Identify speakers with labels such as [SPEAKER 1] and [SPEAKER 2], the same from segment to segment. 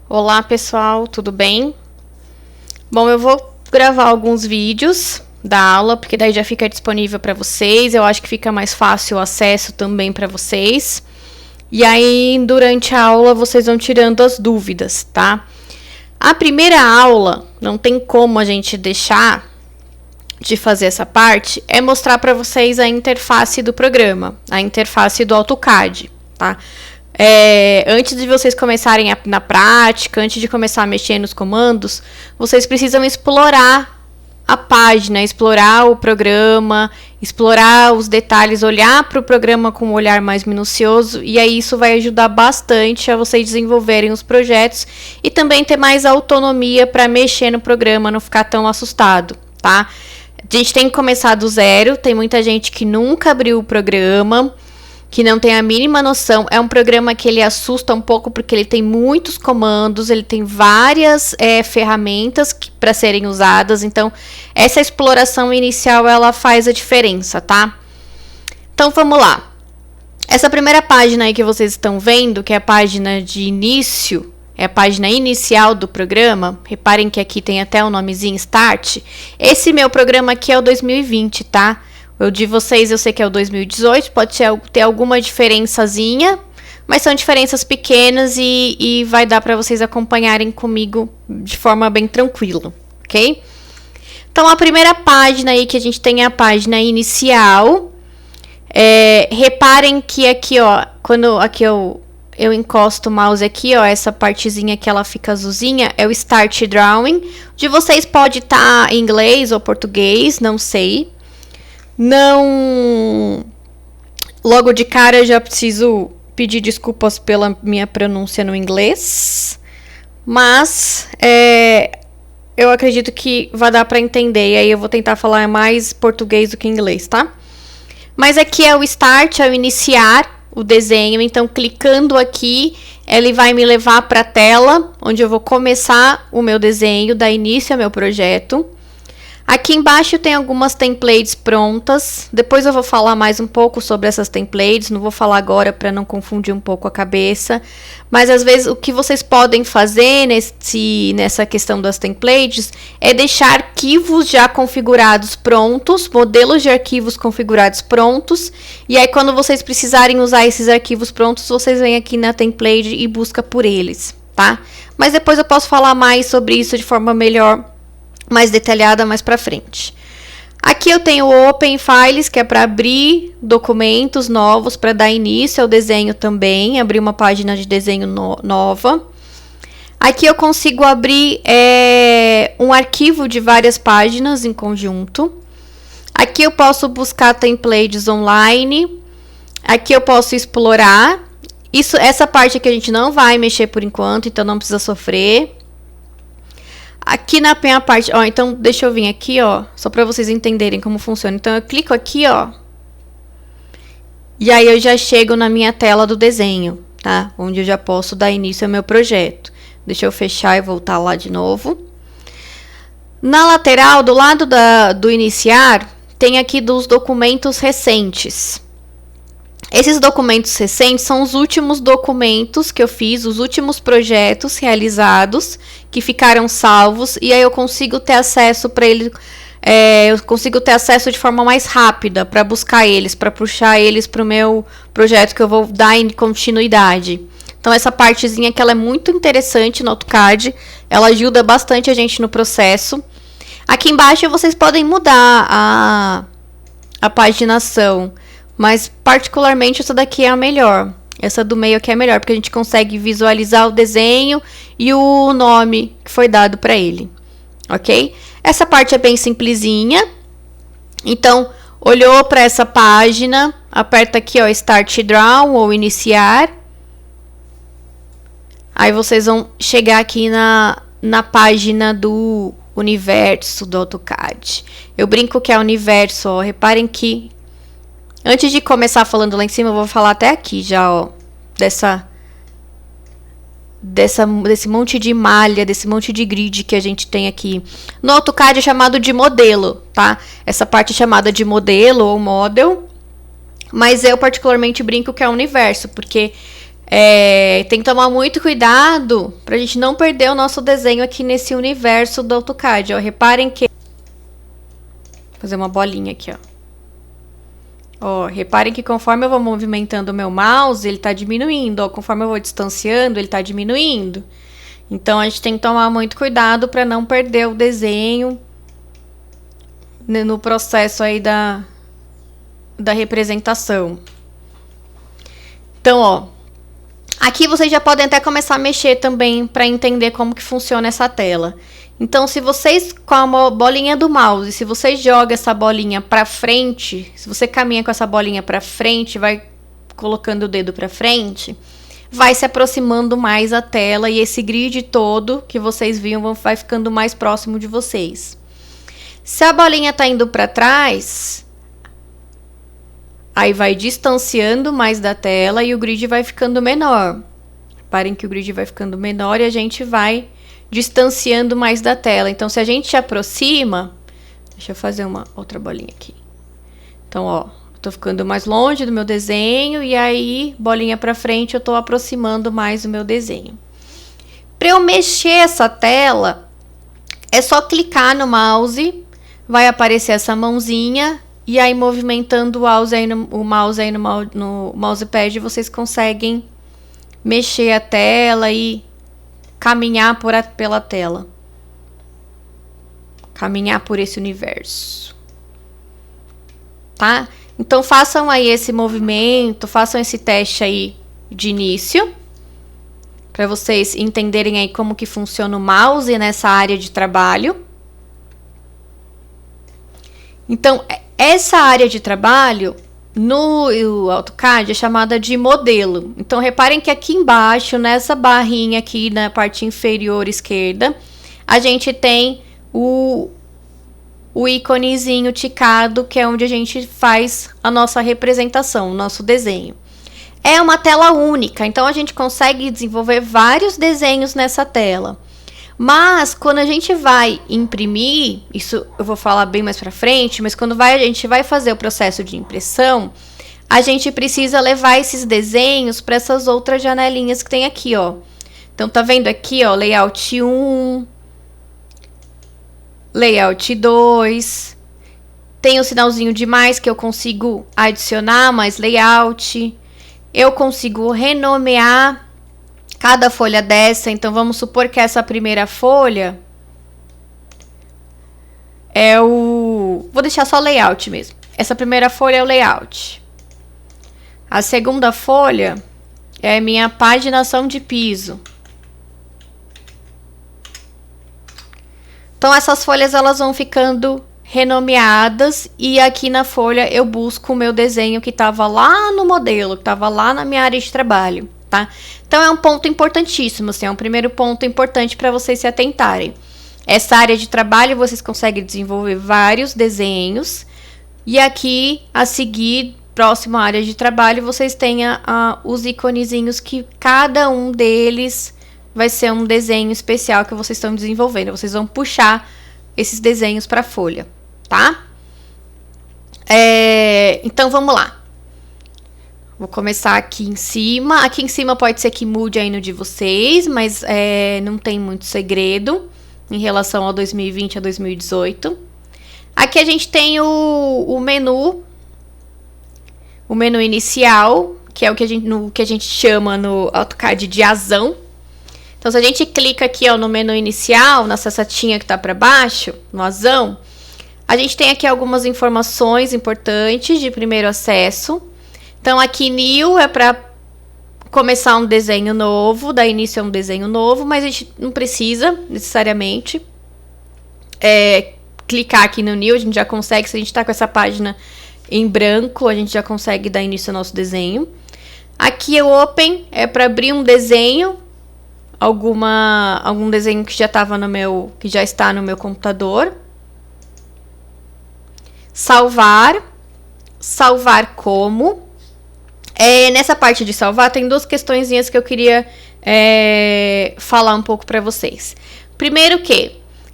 [SPEAKER 1] Olá pessoal, tudo bem? Bom, eu vou gravar alguns vídeos da aula, porque daí já fica disponível para vocês. Eu acho que fica mais fácil o acesso também para vocês. E aí, durante a aula, vocês vão tirando as dúvidas, tá? A primeira aula, não tem como a gente deixar de fazer essa parte, é mostrar para vocês a interface do programa, a interface do AutoCAD, tá? Antes de vocês começarem na prática, antes de começar a mexer nos comandos, vocês precisam explorar a página, explorar o programa, explorar os detalhes, olhar para o programa com um olhar mais minucioso, e aí isso vai ajudar bastante a vocês desenvolverem os projetos e também ter mais autonomia para mexer no programa, não ficar tão assustado, tá? A gente tem que começar do zero, tem muita gente que nunca abriu o programa, que não tem a mínima noção. É um programa que ele assusta um pouco porque ele tem muitos comandos, ele tem várias ferramentas para serem usadas, então essa exploração inicial ela faz a diferença, tá? Então vamos lá. Essa primeira página aí que vocês estão vendo, que é a página de início, é a página inicial do programa, reparem que aqui tem até o nomezinho Start. Esse meu programa aqui é o 2020, tá? O de vocês eu sei que é o 2018, pode ter alguma diferençazinha, mas são diferenças pequenas e vai dar para vocês acompanharem comigo de forma bem tranquila, ok? Então, a primeira página aí que a gente tem é a página inicial. Reparem que aqui, ó, quando aqui eu encosto o mouse aqui, ó, essa partezinha que ela fica azulzinha, é o Start Drawing. De vocês pode estar em inglês ou português, não sei. Não, logo de cara eu já preciso pedir desculpas pela minha pronúncia no inglês, mas eu acredito que vai dar para entender, e aí eu vou tentar falar mais português do que inglês, tá? Mas aqui é o Start, é o iniciar o desenho, então clicando aqui, ele vai me levar para a tela, onde eu vou começar o meu desenho, dar início ao meu projeto. Aqui embaixo tem algumas templates prontas, depois eu vou falar mais um pouco sobre essas templates, não vou falar agora para não confundir um pouco a cabeça, mas às vezes o que vocês podem fazer nessa questão das templates é deixar arquivos já configurados prontos, modelos de arquivos configurados prontos, e aí quando vocês precisarem usar esses arquivos prontos, vocês vêm aqui na template e busca por eles, tá? Mas depois eu posso falar mais sobre isso de forma melhor, mais detalhada mais para frente. Aqui eu tenho o Open Files, que é para abrir documentos novos, para dar início ao desenho também, abrir uma página de desenho nova. Aqui eu consigo abrir um arquivo de várias páginas em conjunto. Aqui eu posso buscar templates online. Aqui eu posso explorar. Essa parte aqui a gente não vai mexer por enquanto, então não precisa sofrer. Aqui na minha parte, ó, então deixa eu vir aqui, ó, só para vocês entenderem como funciona. Então eu clico aqui, ó, e aí eu já chego na minha tela do desenho, tá? Onde eu já posso dar início ao meu projeto. Deixa eu fechar e voltar lá de novo. Na lateral, do lado do iniciar, tem aqui dos documentos recentes. Esses documentos recentes são os últimos documentos que eu fiz, os últimos projetos realizados, que ficaram salvos, e aí eu consigo ter acesso para ele, eu consigo ter acesso de forma mais rápida para buscar eles, para puxar eles para o meu projeto que eu vou dar em continuidade. Então essa partezinha que ela é muito interessante no AutoCAD, ela ajuda bastante a gente no processo. Aqui embaixo vocês podem mudar a paginação, mas particularmente essa daqui é a melhor. Essa do meio aqui é a melhor, porque a gente consegue visualizar o desenho e o nome que foi dado para ele, ok? Essa parte é bem simplesinha. Então, olhou para essa página, aperta aqui, ó, Start Draw ou Iniciar. Aí vocês vão chegar aqui na página do universo do AutoCAD. Eu brinco que é universo, ó, reparem que antes de começar falando lá em cima, eu vou falar até aqui já, ó, desse monte de malha, desse monte de grid que a gente tem aqui. No AutoCAD é chamado de modelo, tá? Essa parte é chamada de modelo ou model, mas eu particularmente brinco que é o universo, porque Tem que tomar muito cuidado pra gente não perder o nosso desenho aqui nesse universo do AutoCAD, ó. Reparem que... Vou fazer uma bolinha aqui, ó. Ó, reparem que conforme eu vou movimentando o meu mouse, ele tá diminuindo, ó. Conforme eu vou distanciando, ele tá diminuindo. Então, a gente tem que tomar muito cuidado para não perder o desenho no processo aí da representação. Então, ó, aqui vocês já podem até começar a mexer também para entender como que funciona essa tela. Então, se vocês, com a bolinha do mouse, se vocês jogam essa bolinha para frente, se você caminha com essa bolinha para frente, vai colocando o dedo para frente, vai se aproximando mais a tela e esse grid todo que vocês viam vai ficando mais próximo de vocês. Se a bolinha tá indo para trás, aí vai distanciando mais da tela e o grid vai ficando menor. Reparem que o grid vai ficando menor e a gente vai distanciando mais da tela. Então, se a gente se aproxima... Deixa eu fazer uma outra bolinha aqui. Então, ó, tô ficando mais longe do meu desenho e aí, bolinha para frente, eu tô aproximando mais o meu desenho. Para eu mexer essa tela, é só clicar no mouse, vai aparecer essa mãozinha e aí, movimentando o mouse aí no mousepad, vocês conseguem mexer a tela e caminhar pela tela. Caminhar por esse universo. Tá? Então, façam aí esse movimento, façam esse teste aí de início, para vocês entenderem aí como que funciona o mouse nessa área de trabalho. Então, essa área de trabalho no AutoCAD é chamada de modelo. Então, reparem que aqui embaixo, nessa barrinha aqui na parte inferior esquerda, a gente tem o íconezinho ticado, que é onde a gente faz a nossa representação, o nosso desenho. É uma tela única, então a gente consegue desenvolver vários desenhos nessa tela. Mas, quando a gente vai imprimir, isso eu vou falar bem mais pra frente, mas quando a gente vai fazer o processo de impressão, a gente precisa levar esses desenhos para essas outras janelinhas que tem aqui, ó. Então, tá vendo aqui, ó, layout 1, layout 2, tem o sinalzinho de mais que eu consigo adicionar mais layout, eu consigo renomear cada folha dessa. Então, vamos supor que essa primeira folha é o... Vou deixar só layout mesmo. Essa primeira folha é o layout. A segunda folha é a minha paginação de piso. Então, essas folhas elas vão ficando renomeadas e aqui na folha eu busco o meu desenho que estava lá no modelo, que estava lá na minha área de trabalho. Tá? Então, é um ponto importantíssimo, assim, é um primeiro ponto importante para vocês se atentarem. Essa área de trabalho, vocês conseguem desenvolver vários desenhos. E aqui, a seguir, próxima área de trabalho, vocês têm os iconezinhos que cada um deles vai ser um desenho especial que vocês estão desenvolvendo. Vocês vão puxar esses desenhos para a folha, tá? Então, vamos lá. Vou começar aqui em cima. Aqui em cima pode ser que mude aí no de vocês, mas não tem muito segredo em relação ao 2020 a 2018. Aqui a gente tem o menu inicial, que é o que a gente chama no AutoCAD de asão. Então, se a gente clica aqui, ó, no menu inicial, nessa setinha que tá para baixo, no asão, a gente tem aqui algumas informações importantes de primeiro acesso. Então, aqui New é para começar um desenho novo, dar início a um desenho novo, mas a gente não precisa necessariamente clicar aqui no New, a gente já consegue, se a gente está com essa página em branco, a gente já consegue dar início ao nosso desenho. Aqui o Open é para abrir um desenho, algum desenho que já estava que já está no meu computador. Salvar como. Nessa parte de salvar, tem duas questõezinhas que eu queria falar um pouco para vocês. Primeiro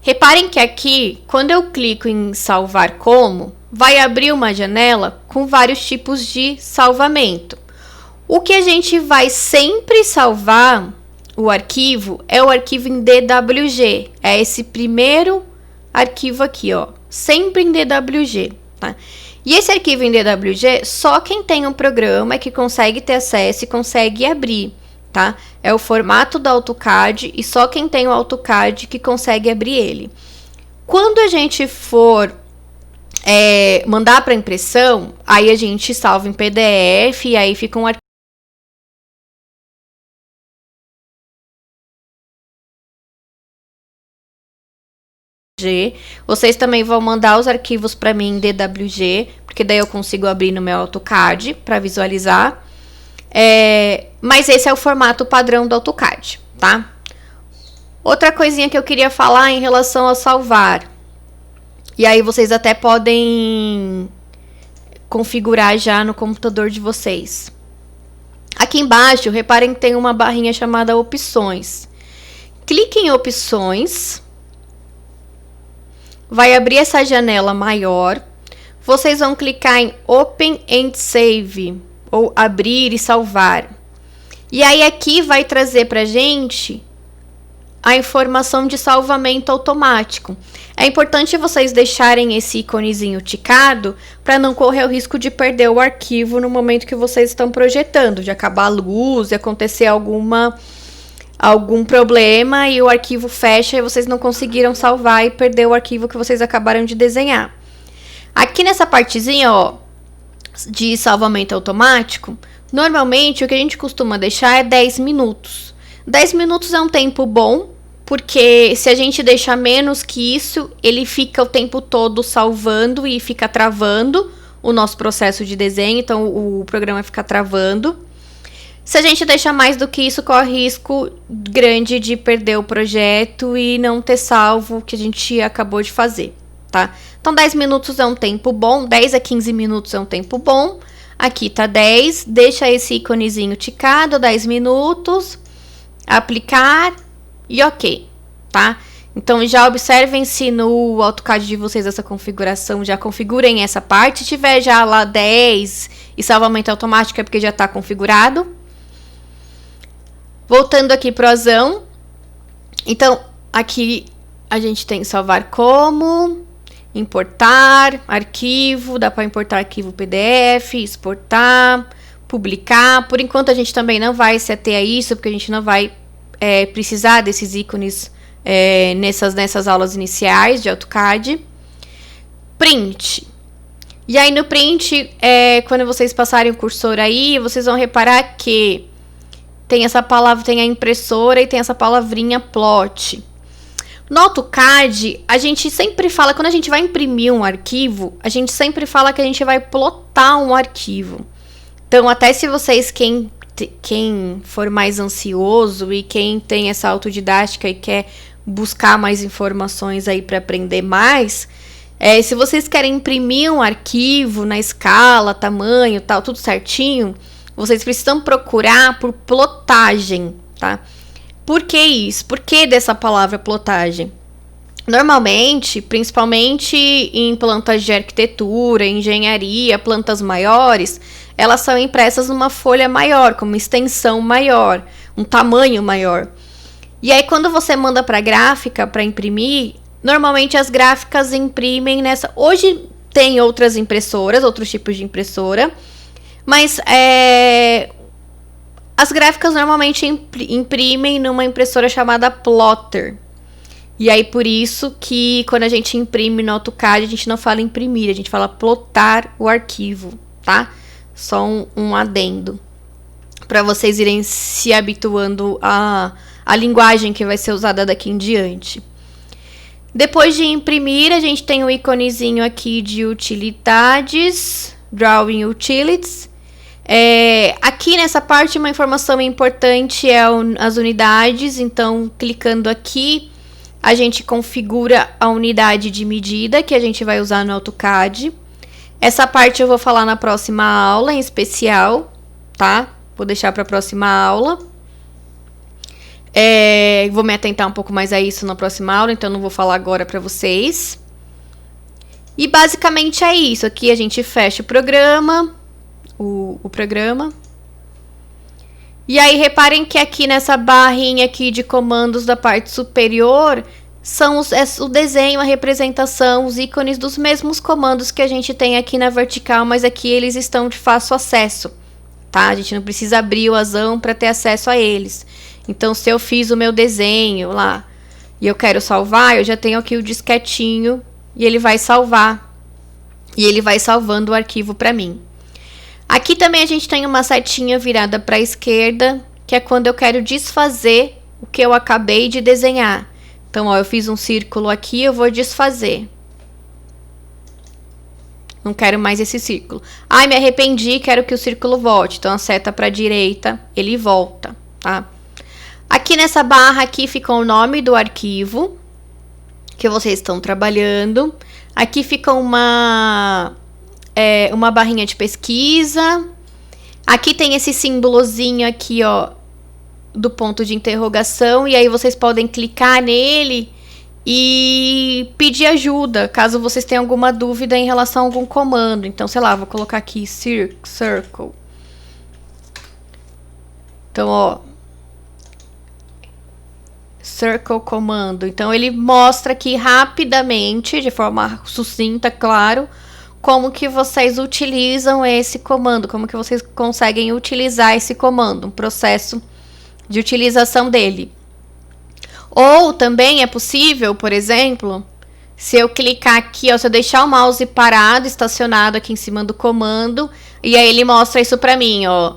[SPEAKER 1] reparem que aqui, quando eu clico em salvar como, vai abrir uma janela com vários tipos de salvamento. O que a gente vai sempre salvar o arquivo é o arquivo em DWG. É esse primeiro arquivo aqui, ó. Sempre em DWG, tá? E esse arquivo em DWG, só quem tem um programa é que consegue ter acesso e consegue abrir, tá? É o formato do AutoCAD e só quem tem o AutoCAD que consegue abrir ele. Quando a gente for mandar para impressão, aí a gente salva em PDF e aí fica um arquivo. Vocês também vão mandar os arquivos para mim em DWG, porque daí eu consigo abrir no meu AutoCAD para visualizar. Mas esse é o formato padrão do AutoCAD, tá? Outra coisinha que eu queria falar em relação a salvar. E aí vocês até podem configurar já no computador de vocês. Aqui embaixo, reparem que tem uma barrinha chamada opções. Clique em opções. Vai abrir essa janela maior. Vocês vão clicar em Open and Save, ou abrir e salvar. E aí aqui vai trazer pra gente a informação de salvamento automático. É importante vocês deixarem esse íconezinho ticado para não correr o risco de perder o arquivo no momento que vocês estão projetando, de acabar a luz, de acontecer algum problema e o arquivo fecha e vocês não conseguiram salvar e perder o arquivo que vocês acabaram de desenhar. Aqui nessa partezinha, ó, de salvamento automático, normalmente o que a gente costuma deixar é 10 minutos. 10 minutos é um tempo bom, porque se a gente deixar menos que isso, ele fica o tempo todo salvando e fica travando o nosso processo de desenho, então o programa fica travando. Se a gente deixar mais do que isso, corre risco grande de perder o projeto e não ter salvo o que a gente acabou de fazer, tá? Então 10 minutos é um tempo bom, 10 a 15 minutos é um tempo bom. Aqui tá 10, deixa esse íconezinho ticado, 10 minutos, aplicar e ok, tá? Então já observem se no AutoCAD de vocês essa configuração, já configurem essa parte. Se tiver já lá 10 e salvamento automático é porque já está configurado. Voltando aqui pro Azão. Então, aqui a gente tem salvar como, importar, arquivo, dá para importar arquivo PDF, exportar, publicar. Por enquanto a gente também não vai se ater a isso, porque a gente não vai precisar desses ícones nessas aulas iniciais de AutoCAD. Print. E aí no print, quando vocês passarem o cursor aí, vocês vão reparar que tem essa palavra, tem a impressora e tem essa palavrinha plot. No AutoCAD, a gente sempre fala, quando a gente vai imprimir um arquivo, a gente sempre fala que a gente vai plotar um arquivo. Então, até se vocês, quem for mais ansioso e quem tem essa autodidática e quer buscar mais informações aí para aprender mais, se vocês querem imprimir um arquivo na escala, tamanho, tal, tudo certinho, vocês precisam procurar por plotagem, tá? Por que isso? Por que dessa palavra plotagem? Normalmente, principalmente em plantas de arquitetura, engenharia, plantas maiores, elas são impressas numa folha maior, com uma extensão maior, um tamanho maior. E aí, quando você manda para a gráfica para imprimir, normalmente as gráficas imprimem nessa... Hoje tem outras impressoras, outros tipos de impressora, mas as gráficas normalmente imprimem numa impressora chamada plotter. E aí, por isso que quando a gente imprime no AutoCAD, a gente não fala imprimir, a gente fala plotar o arquivo, tá? Só um adendo. Para vocês irem se habituando à linguagem que vai ser usada daqui em diante. Depois de imprimir, a gente tem o íconezinho aqui de utilidades, Drawing Utilities. Aqui nessa parte, uma informação importante é as unidades. Então, clicando aqui, a gente configura a unidade de medida que a gente vai usar no AutoCAD. Essa parte eu vou falar na próxima aula em especial, tá? Vou deixar para a próxima aula. Vou me atentar um pouco mais a isso na próxima aula, então não vou falar agora para vocês. E basicamente é isso. Aqui a gente fecha o programa. O programa. E aí, reparem que aqui nessa barrinha aqui de comandos da parte superior, são o desenho, a representação, os ícones dos mesmos comandos que a gente tem aqui na vertical, mas aqui eles estão de fácil acesso, tá? A gente não precisa abrir o asão para ter acesso a eles. Então, se eu fiz o meu desenho lá e eu quero salvar, eu já tenho aqui o disquetinho e ele vai salvar. E ele vai salvando o arquivo para mim. Aqui também a gente tem uma setinha virada para a esquerda, que é quando eu quero desfazer o que eu acabei de desenhar. Então, ó, eu fiz um círculo aqui, eu vou desfazer. Não quero mais esse círculo. Ai, me arrependi, quero que o círculo volte. Então, a seta para a direita, ele volta, tá? Aqui nessa barra aqui fica o nome do arquivo que vocês estão trabalhando. Aqui fica uma barrinha de pesquisa. Aqui tem esse símbolozinho aqui, ó, do ponto de interrogação. E aí vocês podem clicar nele e pedir ajuda, caso vocês tenham alguma dúvida em relação a algum comando. Então, sei lá, vou colocar aqui circle. Então, ó, circle comando. Então, ele mostra aqui rapidamente, de forma sucinta, claro, como que vocês utilizam esse comando, como que vocês conseguem utilizar esse comando, um processo de utilização dele. Ou também é possível, por exemplo, se eu clicar aqui, ó, se eu deixar o mouse parado, estacionado aqui em cima do comando, e aí ele mostra isso pra mim, ó.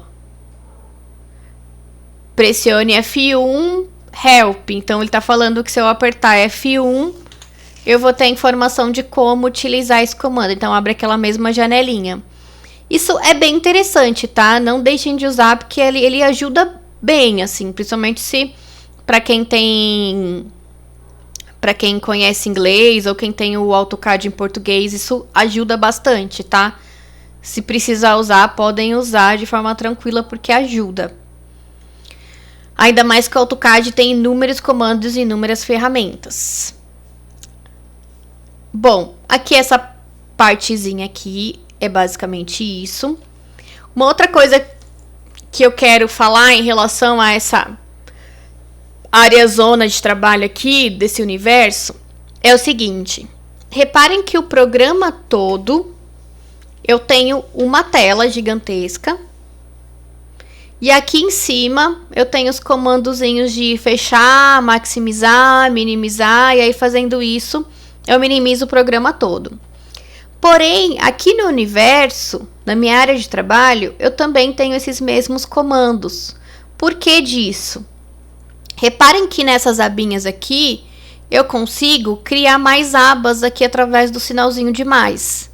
[SPEAKER 1] Pressione F1, help. Então, ele tá falando que se eu apertar F1, eu vou ter informação de como utilizar esse comando. Então, abre aquela mesma janelinha. Isso é bem interessante, tá? Não deixem de usar, porque ele ajuda bem, assim, principalmente se para quem conhece inglês ou quem tem o AutoCAD em português, isso ajuda bastante, tá? Se precisar usar, podem usar de forma tranquila, porque ajuda. Ainda mais que o AutoCAD tem inúmeros comandos e inúmeras ferramentas. Bom, aqui essa partezinha aqui é basicamente isso. Uma outra coisa que eu quero falar em relação a essa área zona de trabalho aqui desse universo é o seguinte. Reparem que o programa todo eu tenho uma tela gigantesca. E aqui em cima eu tenho os comandozinhos de fechar, maximizar, minimizar. E aí fazendo isso eu minimizo o programa todo. Porém, aqui no universo, na minha área de trabalho, eu também tenho esses mesmos comandos. Por que disso? Reparem que nessas abinhas aqui, eu consigo criar mais abas aqui através do sinalzinho de mais.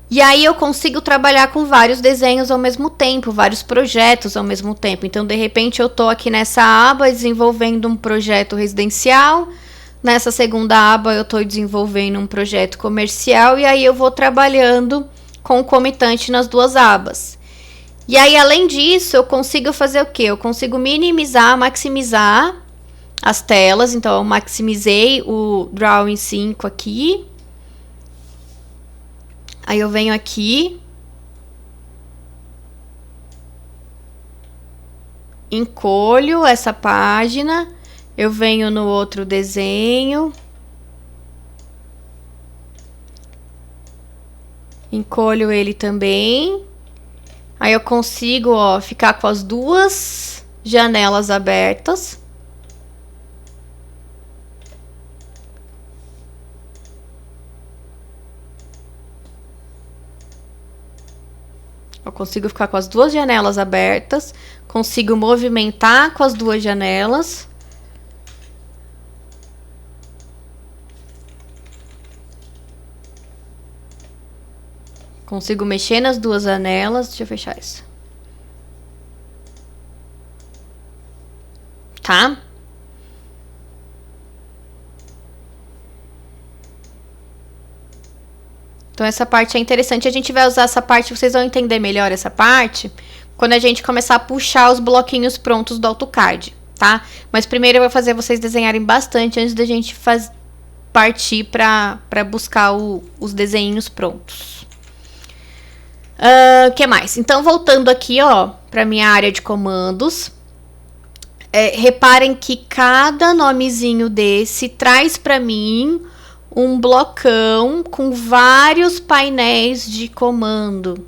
[SPEAKER 1] E aí eu consigo trabalhar com vários desenhos ao mesmo tempo, vários projetos ao mesmo tempo. Então, de repente, eu estou aqui nessa aba desenvolvendo um projeto residencial. Nessa segunda aba, eu estou desenvolvendo um projeto comercial. E aí eu vou trabalhando concomitante nas duas abas. E aí, além disso, eu consigo fazer o quê? Eu consigo minimizar, maximizar as telas. Então, eu maximizei o Drawing 5 aqui. Aí eu venho aqui, encolho essa página, eu venho no outro desenho, encolho ele também. Aí eu consigo, ó, ficar com as duas janelas abertas. Eu consigo ficar com as duas janelas abertas, consigo movimentar com as duas janelas. Consigo mexer nas duas janelas. Deixa eu fechar isso. Tá? Então, essa parte é interessante. A gente vai usar essa parte, vocês vão entender melhor essa parte, quando a gente começar a puxar os bloquinhos prontos do AutoCAD, tá? Mas primeiro eu vou fazer vocês desenharem bastante antes da gente partir para buscar os desenhos prontos. O que mais? Então, voltando aqui, ó, para minha área de comandos. Reparem que cada nomezinho desse traz para mim um blocão com vários painéis de comando.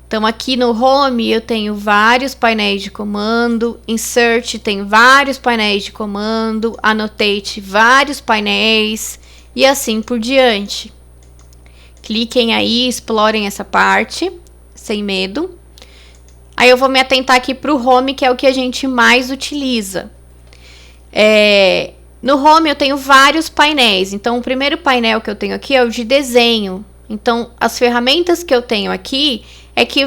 [SPEAKER 1] Então, aqui no Home eu tenho vários painéis de comando, Insert tem vários painéis de comando, Annotate vários painéis e assim por diante. Cliquem aí, explorem essa parte, sem medo. Aí eu vou me atentar aqui para o Home, que é o que a gente mais utiliza. No Home eu tenho vários painéis. Então, o primeiro painel que eu tenho aqui é o de desenho. Então, as ferramentas que eu tenho aqui é que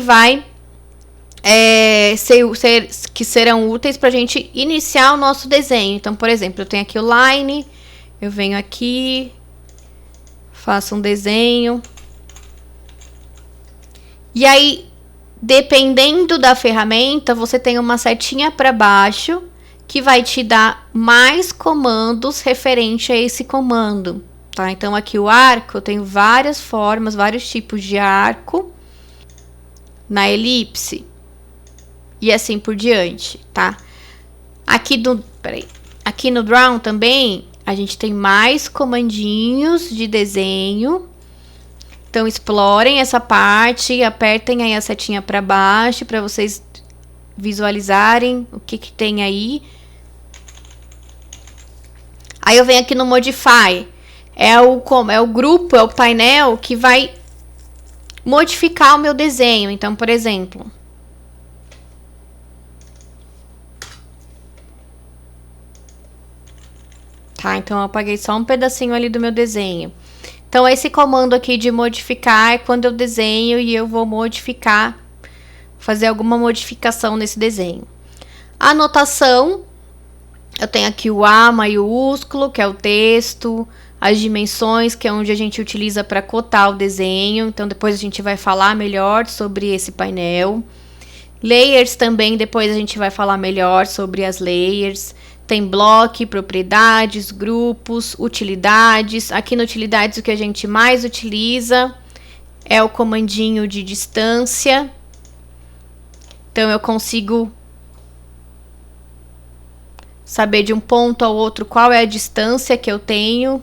[SPEAKER 1] que serão úteis para a gente iniciar o nosso desenho. Então, por exemplo, eu tenho aqui o Line, eu venho aqui, faço um desenho. E aí, dependendo da ferramenta, você tem uma setinha para baixo que vai te dar mais comandos referente a esse comando, tá? Então, aqui o arco, eu tenho várias formas, vários tipos de arco. Na elipse. E assim por diante, tá? Aqui no Draw também, a gente tem mais comandinhos de desenho. Então, explorem essa parte, apertem aí a setinha para baixo para vocês visualizarem o que tem aí. Aí eu venho aqui no Modify. É o grupo, é o painel que vai modificar o meu desenho. Então, por exemplo, tá? Então, eu apaguei só um pedacinho ali do meu desenho. Então, esse comando aqui de modificar é quando eu desenho e eu vou modificar, fazer alguma modificação nesse desenho. Anotação, eu tenho aqui o A maiúsculo, que é o texto, as dimensões, que é onde a gente utiliza para cotar o desenho. Então, depois a gente vai falar melhor sobre esse painel. Layers também, depois a gente vai falar melhor sobre as layers. Tem bloco, propriedades, grupos, utilidades. Aqui no utilidades, o que a gente mais utiliza é o comandinho de distância. Então, eu consigo saber de um ponto ao outro qual é a distância que eu tenho.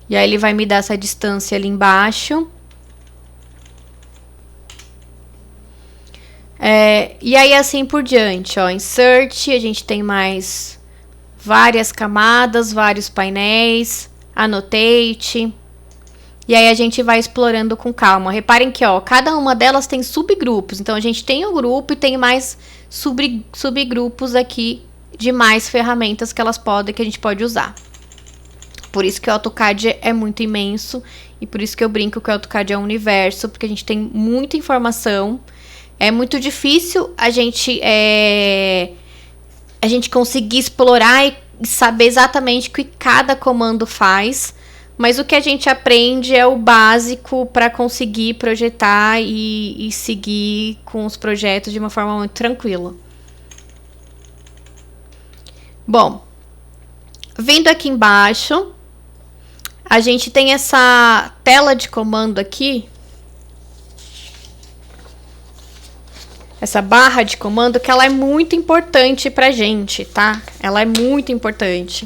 [SPEAKER 1] E aí, ele vai me dar essa distância ali embaixo. E aí, assim por diante, ó. Insert, a gente tem mais várias camadas, vários painéis. Annotate. E aí, a gente vai explorando com calma. Reparem que, ó, cada uma delas tem subgrupos. Então, a gente tem o grupo e tem mais subgrupos aqui de mais ferramentas que a gente pode usar. Por isso que o AutoCAD é muito imenso e por isso que eu brinco que o AutoCAD é um universo, porque a gente tem muita informação. É muito difícil a gente conseguir explorar e saber exatamente o que cada comando faz, mas o que a gente aprende é o básico para conseguir projetar e seguir com os projetos de uma forma muito tranquila. Bom, vindo aqui embaixo, a gente tem essa tela de comando aqui, essa barra de comando, que ela é muito importante pra gente, tá? Ela é muito importante.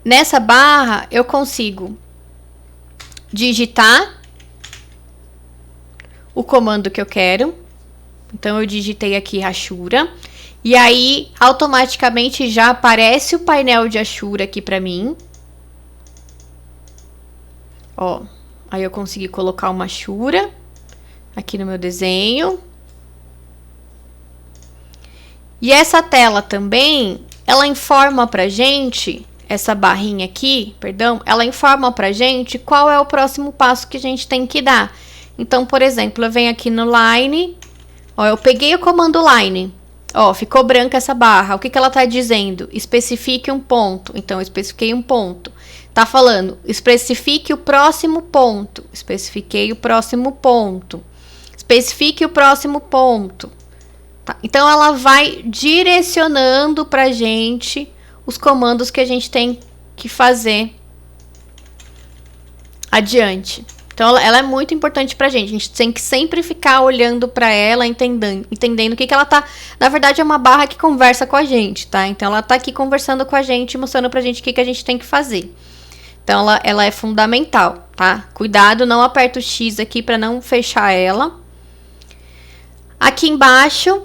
[SPEAKER 1] Nessa barra, eu consigo digitar o comando que eu quero. Então, eu digitei aqui rachura. E aí, automaticamente, já aparece o painel de rachura aqui pra mim. Ó, aí eu consegui colocar uma rachura aqui no meu desenho. E essa tela também, ela informa pra gente, essa barrinha aqui, perdão, ela informa pra gente qual é o próximo passo que a gente tem que dar. Então, por exemplo, eu venho aqui no Line, ó, eu peguei o comando Line. Ó, ficou branca essa barra. O que ela tá dizendo? Especifique um ponto. Então, eu especifiquei um ponto. Tá falando, especifique o próximo ponto. Especifiquei o próximo ponto. Especifique o próximo ponto. Tá? Então, ela vai direcionando pra gente os comandos que a gente tem que fazer adiante. Então, ela é muito importante pra gente. A gente tem que sempre ficar olhando pra ela, entendendo o que ela tá... Na verdade, é uma barra que conversa com a gente, tá? Então, ela tá aqui conversando com a gente, mostrando pra gente o que a gente tem que fazer. Então, ela é fundamental, tá? Cuidado, não aperta o X aqui pra não fechar ela. Aqui embaixo,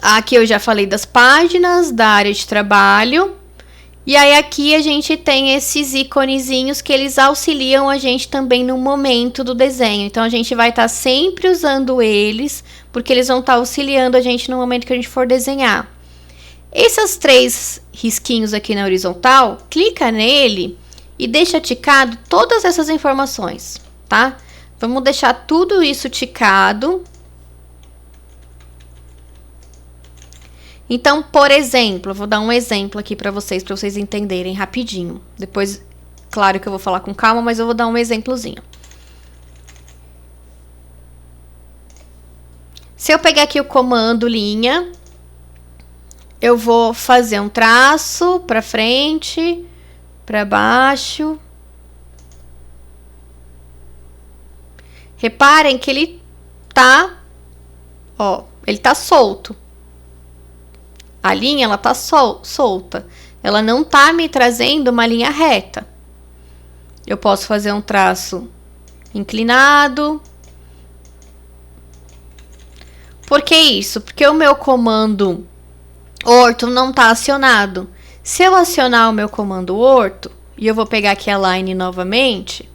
[SPEAKER 1] aqui eu já falei das páginas, da área de trabalho. E aí aqui a gente tem esses íconezinhos que eles auxiliam a gente também no momento do desenho. Então, a gente vai estar sempre usando eles, porque eles vão estar auxiliando a gente no momento que a gente for desenhar. Esses 3 risquinhos aqui na horizontal, clica nele e deixa ticado todas essas informações, tá? Vamos deixar tudo isso ticado. Então, por exemplo, eu vou dar um exemplo aqui para vocês entenderem rapidinho. Depois, claro que eu vou falar com calma, mas eu vou dar um exemplozinho. Se eu pegar aqui o comando linha, eu vou fazer um traço para frente, para baixo. Reparem que ele tá solto. A linha, ela tá solta. Ela não tá me trazendo uma linha reta. Eu posso fazer um traço inclinado. Por que isso? Porque o meu comando orto não tá acionado. Se eu acionar o meu comando orto, e eu vou pegar aqui a line novamente,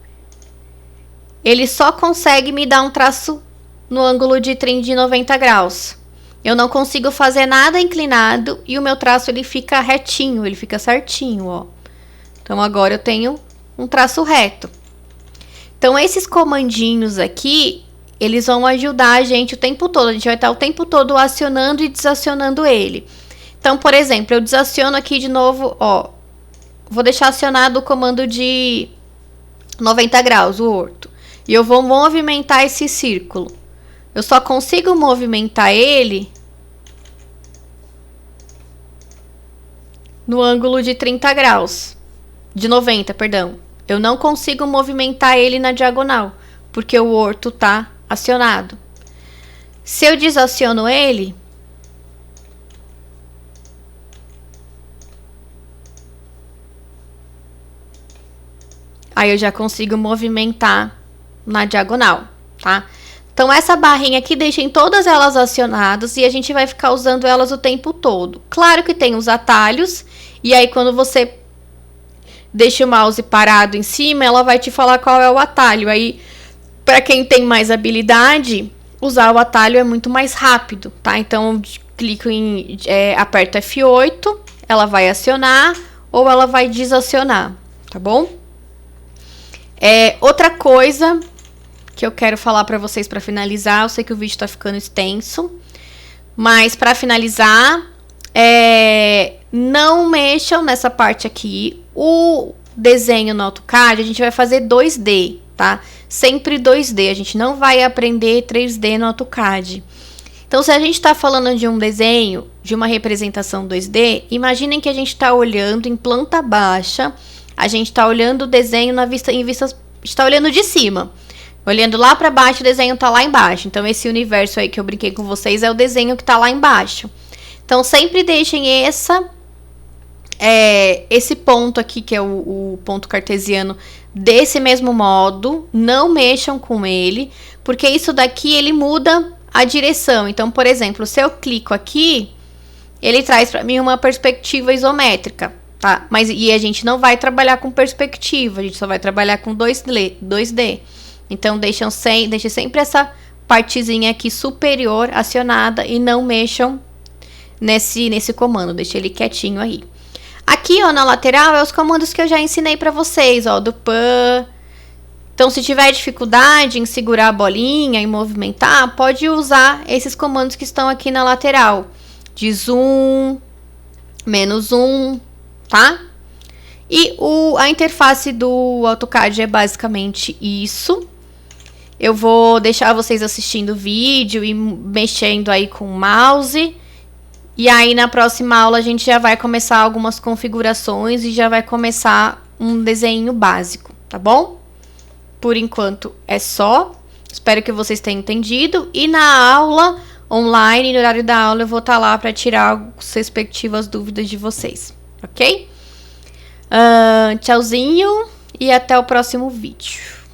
[SPEAKER 1] ele só consegue me dar um traço no ângulo de 90 graus. Eu não consigo fazer nada inclinado e o meu traço ele fica retinho, ele fica certinho, ó. Então, agora eu tenho um traço reto. Então, esses comandinhos aqui, eles vão ajudar a gente o tempo todo. A gente vai estar o tempo todo acionando e desacionando ele. Então, por exemplo, eu desaciono aqui de novo, ó. Vou deixar acionado o comando de 90 graus, o orto. E eu vou movimentar esse círculo. Eu só consigo movimentar ele no ângulo de 30 graus. De 90, perdão. Eu não consigo movimentar ele na diagonal, porque o orto tá acionado. Se eu desaciono ele, aí eu já consigo movimentar na diagonal, tá? Então, essa barrinha aqui, deixem todas elas acionadas e a gente vai ficar usando elas o tempo todo. Claro que tem os atalhos, e aí quando você deixa o mouse parado em cima, ela vai te falar qual é o atalho. Aí, para quem tem mais habilidade, usar o atalho é muito mais rápido, tá? Então, clico em, aperto F8, ela vai acionar ou ela vai desacionar, tá bom? Outra coisa que eu quero falar para vocês para finalizar, eu sei que o vídeo tá ficando extenso, mas para finalizar, não mexam nessa parte aqui. O desenho no AutoCAD, a gente vai fazer 2D, tá? Sempre 2D, a gente não vai aprender 3D no AutoCAD. Então, se a gente está falando de um desenho, de uma representação 2D, imaginem que a gente está olhando em planta baixa, a gente está olhando o desenho está olhando de cima. Olhando lá para baixo, o desenho está lá embaixo. Então, esse universo aí que eu brinquei com vocês é o desenho que está lá embaixo. Então, sempre deixem esse ponto aqui, que é o ponto cartesiano, desse mesmo modo. Não mexam com ele, porque isso daqui, ele muda a direção. Então, por exemplo, se eu clico aqui, ele traz para mim uma perspectiva isométrica, tá? E a gente não vai trabalhar com perspectiva, a gente só vai trabalhar com 2D. Então, deixe sempre essa partezinha aqui superior acionada e não mexam nesse comando. Deixe ele quietinho aí. Aqui, ó, na lateral, é os comandos que eu já ensinei para vocês, ó, do pan. Então, se tiver dificuldade em segurar a bolinha e movimentar, pode usar esses comandos que estão aqui na lateral. De zoom, menos zoom, tá? E a interface do AutoCAD é basicamente isso. Eu vou deixar vocês assistindo o vídeo e mexendo aí com o mouse. E aí, na próxima aula, a gente já vai começar algumas configurações e já vai começar um desenho básico, tá bom? Por enquanto, é só. Espero que vocês tenham entendido. E na aula online, no horário da aula, eu vou estar lá para tirar as respectivas dúvidas de vocês, ok? Tchauzinho e até o próximo vídeo.